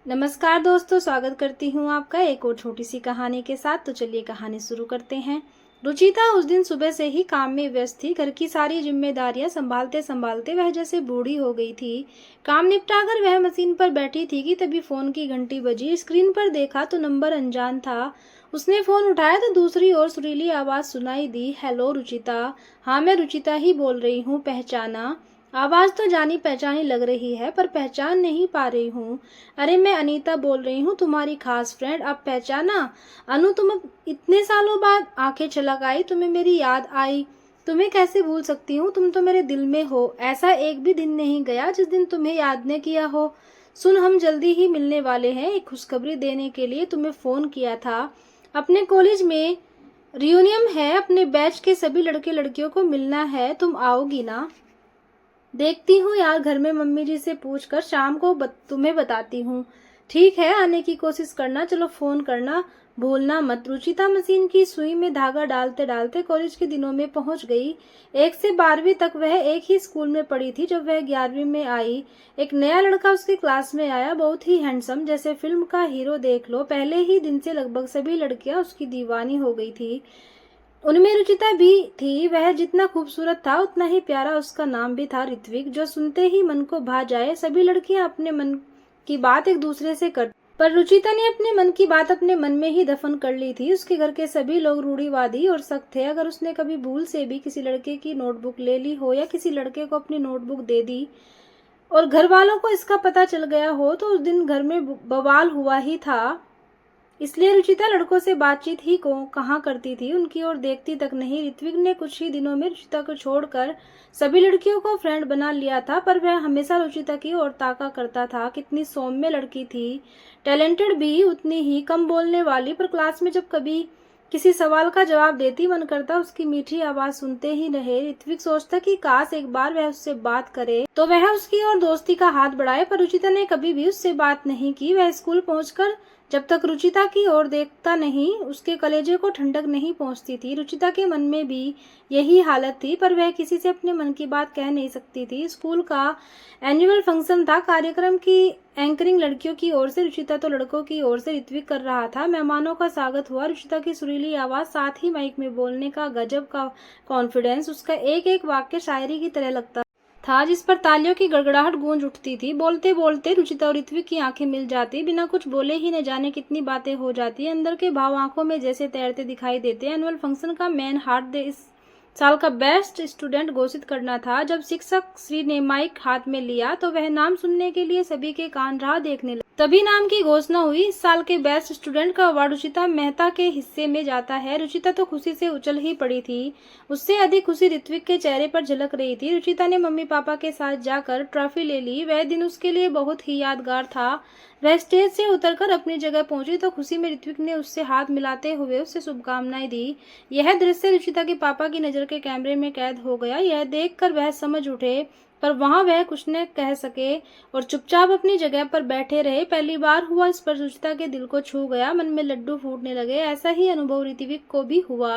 नमस्कार दोस्तों, स्वागत करती हूँ आपका एक और छोटी सी कहानी के साथ। तो चलिए कहानी शुरू करते हैं। रुचिता उस दिन सुबह से ही काम में व्यस्त थी। घर की सारी जिम्मेदारियां संभालते संभालते वह जैसे बूढ़ी हो गई थी। काम निपटाकर वह मशीन पर बैठी थी कि तभी फोन की घंटी बजी। स्क्रीन पर देखा तो नंबर अनजान था। उसने फोन उठाया तो दूसरी ओर सुरीली आवाज सुनाई दी। हेलो रुचिता। हाँ, मैं रुचिता ही बोल रही हूँ, पहचाना? आवाज तो जानी पहचानी लग रही है पर पहचान नहीं पा रही हूँ। अरे, मैं अनीता बोल रही हूँ, तुम्हारी खास फ्रेंड। अब पहचाना? अनु, तुम अब इतने सालों बाद आंखें छलक आई, तुम्हें मेरी याद आई। तुम्हें कैसे भूल सकती हूँ, तुम तो मेरे दिल में हो। ऐसा एक भी दिन नहीं गया जिस दिन तुम्हें याद न किया हो। सुन, हम जल्दी ही मिलने वाले हैं। एक खुशखबरी देने के लिए तुम्हें फोन किया था। अपने कॉलेज में रियूनियन है, अपने बैच के सभी लड़के लड़कियों को मिलना है। तुम आओगी ना? देखती हूँ यार, घर में मम्मी जी से पूछकर शाम को तुम्हें बताती हूँ। ठीक है, आने की कोशिश करना। चलो, फोन करना भूलना मत। रुचिता मशीन की सुई में धागा डालते डालते कॉलेज के दिनों में पहुंच गई। 1 से 12वीं तक वह एक ही स्कूल में पढ़ी थी। जब वह 11वीं में आई, एक नया लड़का उसके क्लास में आया, बहुत ही हैंडसम, जैसे फिल्म का हीरो देख लो। पहले ही दिन से लगभग सभी लड़कियां उसकी दीवानी हो गई थी। उनमें रुचिता भी थी। वह जितना खूबसूरत था उतना ही प्यारा उसका नाम भी था, ऋत्विक, जो सुनते ही मन को भा जाए। सभी लड़कियां अपने मन की बात एक दूसरे से कर, पर रुचिता ने अपने मन की बात अपने मन में ही दफन कर ली थी। उसके घर के सभी लोग रूढ़िवादी और सख्त थे। अगर उसने कभी भूल से भी किसी लड़के की नोटबुक ले ली हो या किसी लड़के को अपनी नोटबुक दे दी और घर वालों को इसका पता चल गया हो तो उस दिन घर में बवाल हुआ ही था। इसलिए रुचिता लड़कों से बातचीत ही को कहाँ करती थी, उनकी ओर देखती तक नहीं। ऋत्विक ने कुछ ही दिनों में रुचिता को छोड़कर सभी लड़कियों को फ्रेंड बना लिया था, पर वह हमेशा रुचिता की ओर ताका करता था। कितनी सौम्य लड़की थी, टैलेंटेड भी उतनी ही, कम बोलने वाली, पर क्लास में जब कभी किसी सवाल का जवाब देती, मन करता उसकी मीठी आवाज सुनते ही रहे। ऋत्विक सोचता कि काश एक बार वह उससे बात करे तो वह उसकी ओर दोस्ती का हाथ बढ़ाए, पर रुचिता ने कभी भी उससे बात नहीं की। वह स्कूल पहुंचकर जब तक रुचिता की ओर देखता नहीं, उसके कलेजे को ठंडक नहीं पहुंचती थी। रुचिता के मन में भी यही हालत थी, पर वह किसी से अपने मन की बात कह नहीं सकती थी। स्कूल का एनुअल फंक्शन था। कार्यक्रम की एंकरिंग लड़कियों की ओर से, रुचिता तो लड़कों की ओर से ऋत्विक कर रहा था। मेहमानों का स्वागत हुआ। रुचिता की सुरीली आवाज, साथ ही माइक में बोलने का गजब का कॉन्फिडेंस, उसका एक एक वाक्य शायरी की तरह लगता था, जिस पर तालियों की गड़गड़ाहट गूंज उठती थी। बोलते बोलते रुचिता और ऋत्विक की आंखें मिल जाती। बिना कुछ बोले ही न जाने कितनी बातें हो जाती। अंदर के भाव आंखों में जैसे तैरते दिखाई देते। एनुअल फंक्शन का मेन हार्ट दे इस साल का बेस्ट स्टूडेंट घोषित करना था। जब शिक्षक श्री ने माइक हाथ में लिया तो वह नाम सुनने के लिए सभी के कान राह देखने लगे। तभी नाम की घोषणा हुई। इस साल के बेस्ट स्टूडेंट का अवार्ड रुचिता मेहता के हिस्से में जाता है। रुचिता तो खुशी से उछल ही पड़ी थी। उससे अधिक खुशी ऋत्विक के चेहरे पर झलक रही थी। रुचिता ने मम्मी पापा के साथ जाकर ट्रॉफी ले ली। वह दिन उसके लिए बहुत ही यादगार था। वह स्टेज से उतरकर अपनी जगह पहुंची तो खुशी में ऋत्विक ने उससे हाथ मिलाते हुए उससे शुभकामनाएं दी। यह दृश्य रुचिता के पापा की नजर के कैमरे में कैद हो गया। यह देखकर वह समझ उठे, पर वहां वह कुछ न कह सके और चुपचाप अपनी जगह पर बैठे रहे। पहली बार हुआ इस पर रुचिता के दिल को छू गया। मन में लड्डू फूटने लगे। ऐसा ही अनुभव ऋत्विक को भी हुआ।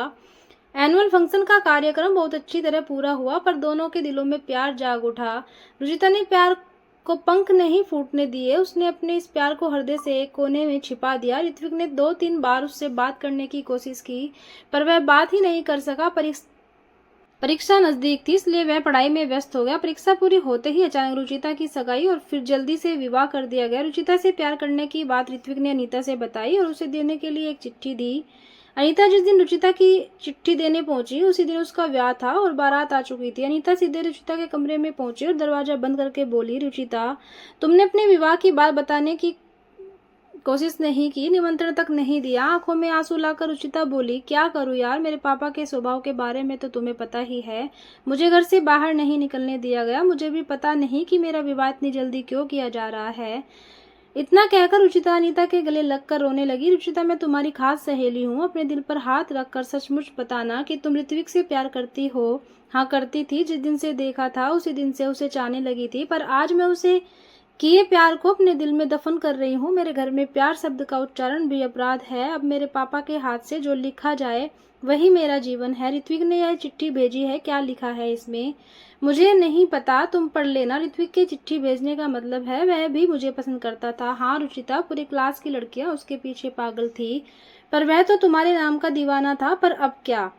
एनुअल फंक्शन का कार्यक्रम बहुत अच्छी तरह पूरा हुआ, पर दोनों के दिलों में प्यार जाग उठा। रुचिता ने प्यार को पंख नहीं फूटने दिए। उसने अपने इस प्यार को हृदय से एक कोने में छिपा दिया। ऋत्विक ने 2-3 बार उससे बात करने की कोशिश की, पर वह बात ही नहीं कर सका। परीक्षा नजदीक थी, इसलिए वह पढ़ाई में व्यस्त हो गया। परीक्षा पूरी होते ही अचानक रुचिता की सगाई और फिर जल्दी से विवाह कर दिया गया। रुचिता से प्यार करने की बात ऋत्विक ने अनीता से बताई और उसे देने के लिए एक चिट्ठी दी। अनीता जिस दिन रुचिता की चिट्ठी देने पहुंची उसी दिन उसका ब्याह था और बारात आ चुकी थी। अनीता सीधे रुचिता के कमरे में पहुंची और दरवाजा बंद करके बोली, रुचिता, तुमने अपने विवाह की बात बताने की कोशिश नहीं की, निमंत्रण तक नहीं दिया। आंखों में आंसू लाकर रुचिता बोली, क्या करूं यार, मेरे पापा के स्वभाव के बारे में तो तुम्हें पता ही है। मुझे घर से बाहर नहीं निकलने दिया गया। मुझे भी पता नहीं कि मेरा विवाह इतनी जल्दी क्यों किया जा रहा है। इतना कहकर रुचिता अनीता के गले लगकर रोने लगी। रुचिता, मैं तुम्हारी खास सहेली हूँ। अपने दिल पर हाथ रखकर सचमुच बताना कि तुम ऋत्विक से प्यार करती हो। हाँ, करती थी। जिस दिन से देखा था उसी दिन से उसे चाहने लगी थी, पर आज मैं उसे किए प्यार को अपने दिल में दफन कर रही हूँ। मेरे घर में प्यार शब्द का उच्चारण भी अपराध है। अब मेरे पापा के हाथ से जो लिखा जाए वही मेरा जीवन है। ऋत्विक ने यह चिट्ठी भेजी है, क्या लिखा है इसमें मुझे नहीं पता, तुम पढ़ लेना। ऋत्विक के चिट्ठी भेजने का मतलब है वह भी मुझे पसंद करता था। हाँ रुचिता, पूरी क्लास की लड़कियां उसके पीछे पागल थी, पर वह तो तुम्हारे नाम का दीवाना था। पर अब क्या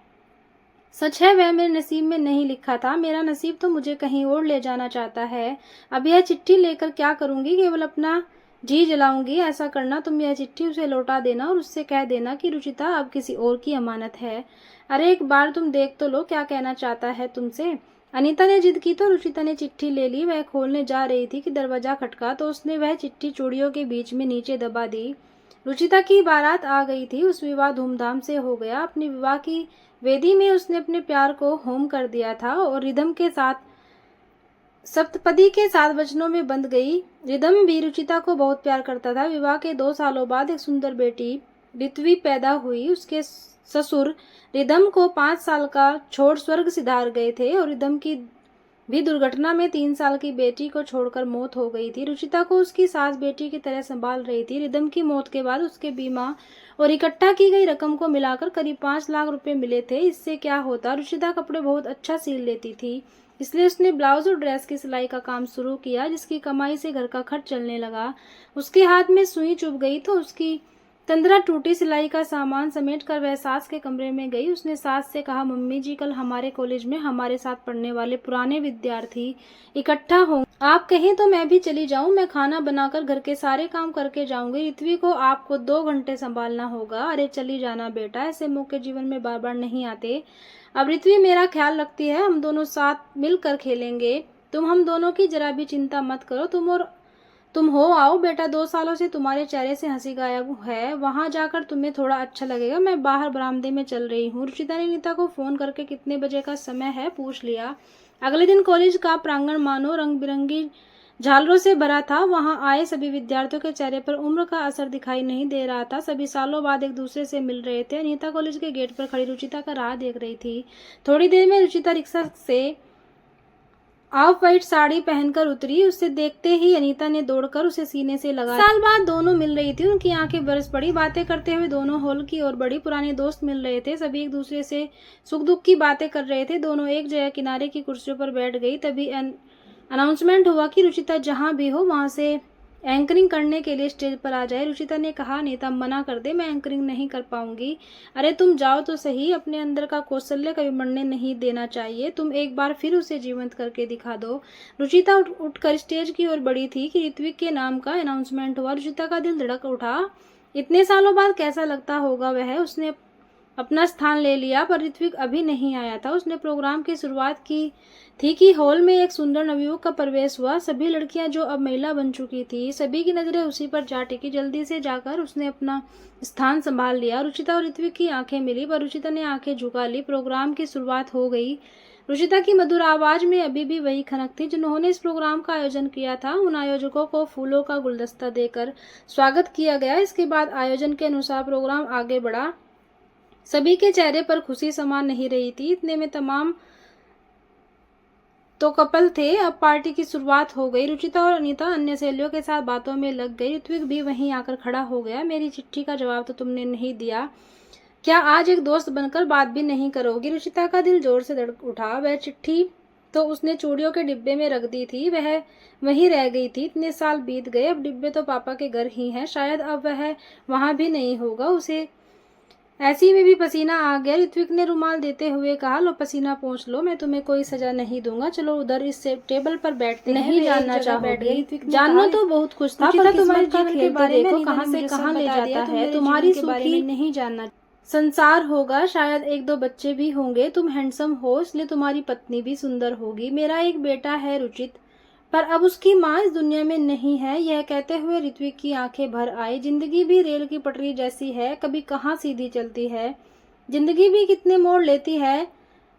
सच है, वह मेरे नसीब में नहीं लिखा था। मेरा नसीब तो मुझे कहीं और ले जाना चाहता है। अब यह चिट्ठी लेकर क्या करूंगी, केवल अपना जी जलाऊंगी। ऐसा करना, तुम यह चिट्ठी उसे लौटा देना और उससे कह देना कि रुचिता अब किसी और की अमानत है। अरे एक बार तुम देख तो लो क्या कहना चाहता है तुमसे। अनीता ने जिद की तो रुचिता ने चिट्ठी ले ली। वह खोलने जा रही थी कि दरवाजा खटका तो उसने वह चिट्ठी चूड़ियों के बीच में नीचे दबा दी। रुचिता की बारात आ गई थी। उस विवाह धूमधाम से हो गया। अपनी विवाह की वेदी में उसने अपने प्यार को होम कर दिया था और रिदम के साथ सप्तपदी के 7 वचनों में बंध गई। रिदम भी रुचिता को बहुत प्यार करता था। विवाह के 2 सालों बाद एक सुंदर बेटी ऋत्वी पैदा हुई। उसके ससुर रिदम को 5 साल का छोड़ स्वर्ग सिधार गए थे और रिदम की भी दुर्घटना में 3 साल की बेटी को छोड़कर मौत हो गई थी। रुचिता को उसकी सास बेटी की तरह संभाल रही थी। रिदम की मौत के बाद उसके बीमा और इकट्ठा की गई रकम को मिलाकर करीब 5 लाख रुपए मिले थे। इससे क्या होता, रुचिता कपड़े बहुत अच्छा सिल लेती थी, इसलिए उसने ब्लाउज और ड्रेस की सिलाई का काम शुरू किया, जिसकी कमाई से घर का खर्च चलने लगा। उसके हाथ में सुई चुभ गई तो उसकी तंद्रा टूटी। सिलाई का सामान समेट कर वह सास के कमरे में गई। उसने सास से कहा, मम्मी जी कल हमारे कॉलेज में हमारे साथ पढ़ने वाले पुराने विद्यार्थी इकट्ठा होंगे, आप कहें तो मैं भी चली जाऊं। मैं खाना बनाकर घर के सारे काम करके जाऊंगी। ऋत्वी को आपको 2 घंटे संभालना होगा। अरे चली जाना बेटा, ऐसे मौके जीवन में बार बार नहीं आते। अब ऋत्वी मेरा ख्याल रखती है, हम दोनों साथ मिलकर खेलेंगे। तुम हम दोनों की जरा भी चिंता मत करो। तुम हो आओ बेटा, 2 सालों से तुम्हारे चेहरे से हंसी गायब है। वहां जाकर तुम्हें थोड़ा अच्छा लगेगा। मैं बाहर बरामदे में चल रही हूँ। रुचिता ने नीता को फोन करके कितने बजे का समय है पूछ लिया। अगले दिन कॉलेज का प्रांगण मानो रंग बिरंगी झालरों से भरा था। वहां आए सभी विद्यार्थियों के चेहरे पर उम्र का असर दिखाई नहीं दे रहा था। सभी सालों बाद एक दूसरे से मिल रहे थे। अनीता कॉलेज के गेट पर खड़ी रुचिता का राह देख रही थी। थोड़ी देर में रुचिता रिक्शा से ऑफ वाइट साड़ी पहनकर उतरी। उसे देखते ही अनीता ने दौड़कर उसे सीने से लगा। साल बाद दोनों मिल रही थी। उनकी आंखें बरस पड़ी। बातें करते हुए दोनों हॉल की ओर बढ़ी। पुराने दोस्त मिल रहे थे। सभी एक दूसरे से सुख दुख की बातें कर रहे थे। दोनों एक जगह किनारे की कुर्सियों पर बैठ गई। तभी अनाउंसमेंट हुआ कि रुचिता जहां भी हो वहां से एंकरिंग करने के लिए स्टेज पर आ जाए। रुचिता ने कहा, अनीता मना कर दे, मैं एंकरिंग नहीं कर पाऊंगी। अरे तुम जाओ तो सही, अपने अंदर का कौशल्य कभी मरने नहीं देना चाहिए। तुम एक बार फिर उसे जीवंत करके दिखा दो। रुचिता उठकर स्टेज की ओर बढ़ी थी कि ऋत्विक के नाम का अनाउंसमेंट हुआ। रुचिता का दिल धड़क उठा। इतने सालों बाद कैसा लगता होगा वह। उसने अपना स्थान ले लिया, पर ऋत्विक अभी नहीं आया था। उसने प्रोग्राम की शुरुआत की थी कि हॉल में एक सुंदर नवयुवक का प्रवेश हुआ। सभी लड़कियां जो अब महिला बन चुकी थी, सभी की नजरें उसी पर जा टिकी। जल्दी से जाकर उसने अपना स्थान संभाल लिया। रुचिता और ऋत्विक की आंखें मिली, पर रुचिता ने आंखें झुका ली। प्रोग्राम की शुरुआत हो गई। रुचिता की मधुर आवाज में अभी भी वही खनक थी। जिन्होंने इस प्रोग्राम का आयोजन किया था, उन आयोजकों को फूलों का गुलदस्ता देकर स्वागत किया गया। इसके बाद आयोजन के अनुसार प्रोग्राम आगे बढ़ा। सभी के चेहरे पर खुशी समा नहीं रही थी। इतने में तमाम तो कपल थे। अब पार्टी की शुरुआत हो गई। रुचिता और अनीता अन्य सहेलियों के साथ बातों में लग गई। ऋत्विक भी वहीं आकर खड़ा हो गया। मेरी चिट्ठी का जवाब तो तुमने नहीं दिया, क्या आज एक दोस्त बनकर बात भी नहीं करोगी। रुचिता का दिल जोर से धड़क उठा। वह चिट्ठी तो उसने चूड़ियों के डिब्बे में रख दी थी, वह वहीं रह गई थी। इतने साल बीत गए, अब डिब्बे तो पापा के घर ही हैं। शायद अब वह वहां भी नहीं होगा। उसे ऐसी में भी पसीना आ गया। ऋत्विक ने रुमाल देते हुए कहा, लो पसीना पोंछ लो, मैं तुम्हें कोई सजा नहीं दूंगा। चलो उधर इस टेबल पर बैठते हैं। नहीं जानना चाहोगी। जानना तो बहुत कुछ था, पर तुम्हारे जीवन के बारे में कहां से कहां ले जाता है। तुम्हारी सुखी नहीं जानना। संसार होगा, शायद 1-2 बच्चे भी होंगे। तुम हैंडसम हो, इसलिए तुम्हारी पत्नी भी सुंदर होगी। मेरा एक बेटा है रुचित, पर अब उसकी माँ इस दुनिया में नहीं है। यह कहते हुए ऋत्विक की आंखें भर आई। जिंदगी भी रेल की पटरी जैसी है, कभी कहाँ सीधी चलती है। जिंदगी भी कितने मोड़ लेती है,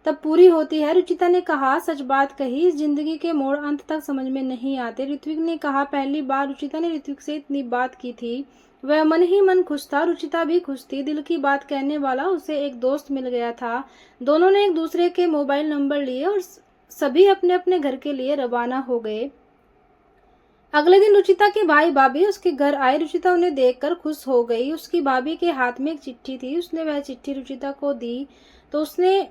तब पूरी होती है। रुचिता ने कहा, सच बात कही, इस जिंदगी के मोड़ अंत तक समझ में नहीं आते। ऋत्विक ने कहा, पहली बार रुचिता ने ऋत्विक से इतनी बात की थी। वह मन ही मन खुश था, रुचिता भी खुश थी। दिल की बात कहने वाला उसे एक दोस्त मिल गया था। दोनों ने एक दूसरे के मोबाइल नंबर लिए और सभी अपने अपने घर के लिए रवाना हो गए। अगले दिन रुचिता के भाई भाभी उसके घर आए। रुचिता उन्हें देखकर खुश हो गई। उसकी भाभी के हाथ में एक चिट्ठी थी। उसने वह चिट्ठी रुचिता को दी तो उसने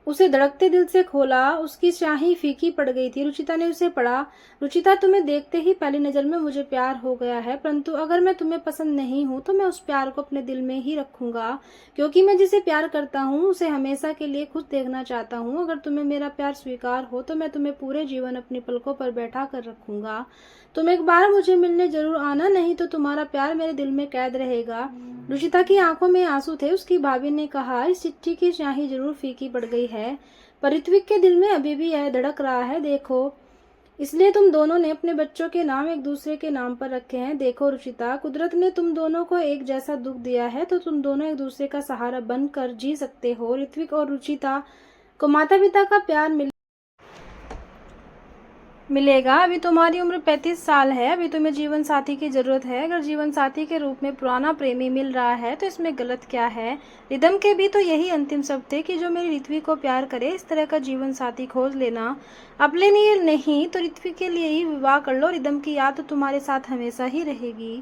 उसे धड़कते दिल से खोला। उसकी स्याही फीकी पड़ गई थी। रुचिता ने उसे पढ़ा। रुचिता, तुम्हें देखते ही पहली नजर में मुझे प्यार हो गया है, परंतु अगर मैं तुम्हें पसंद नहीं हूं तो मैं उस प्यार को अपने दिल में ही रखूंगा, क्योंकि मैं जिसे प्यार करता हूं उसे हमेशा के लिए खुद देखना चाहता हूं। अगर तुम्हें मेरा प्यार स्वीकार हो तो मैं तुम्हें पूरे जीवन अपनी पलकों पर बैठा कर रखूंगा। तुम एक बार मुझे मिलने जरूर आना, नहीं तो तुम्हारा प्यार मेरे दिल में कैद रहेगा। रुचिता की आंखों में आंसू थे। उसकी भाभी ने कहा, इस चिट्ठी की स्याही जरूर फीकी पड़ गई है, पर ऋत्विक के दिल में अभी भी यह धड़क रहा है। देखो, इसलिए तुम दोनों ने अपने बच्चों के नाम एक दूसरे के नाम पर रखे हैं। देखो रुचिता, कुदरत ने तुम दोनों को एक जैसा दुख दिया है, तो तुम दोनों एक दूसरे का सहारा बनकर जी सकते हो। ऋत्विक और रुचिता को माता पिता का प्यार मिलेगा। अभी तुम्हारी उम्र 35 साल है। अभी तुम्हें जीवन साथी की जरूरत है। अगर जीवन साथी के रूप में पुराना प्रेमी मिल रहा है तो इसमें गलत क्या है। रिदम के भी तो यही अंतिम शब्द थे कि जो मेरी ऋत्विक को प्यार करे, इस तरह का जीवन साथी खोज लेना। अपने लिए नहीं तो ऋत्विक के लिए ही विवाह कर लो। रिदम की याद तो तुम्हारे साथ हमेशा ही रहेगी।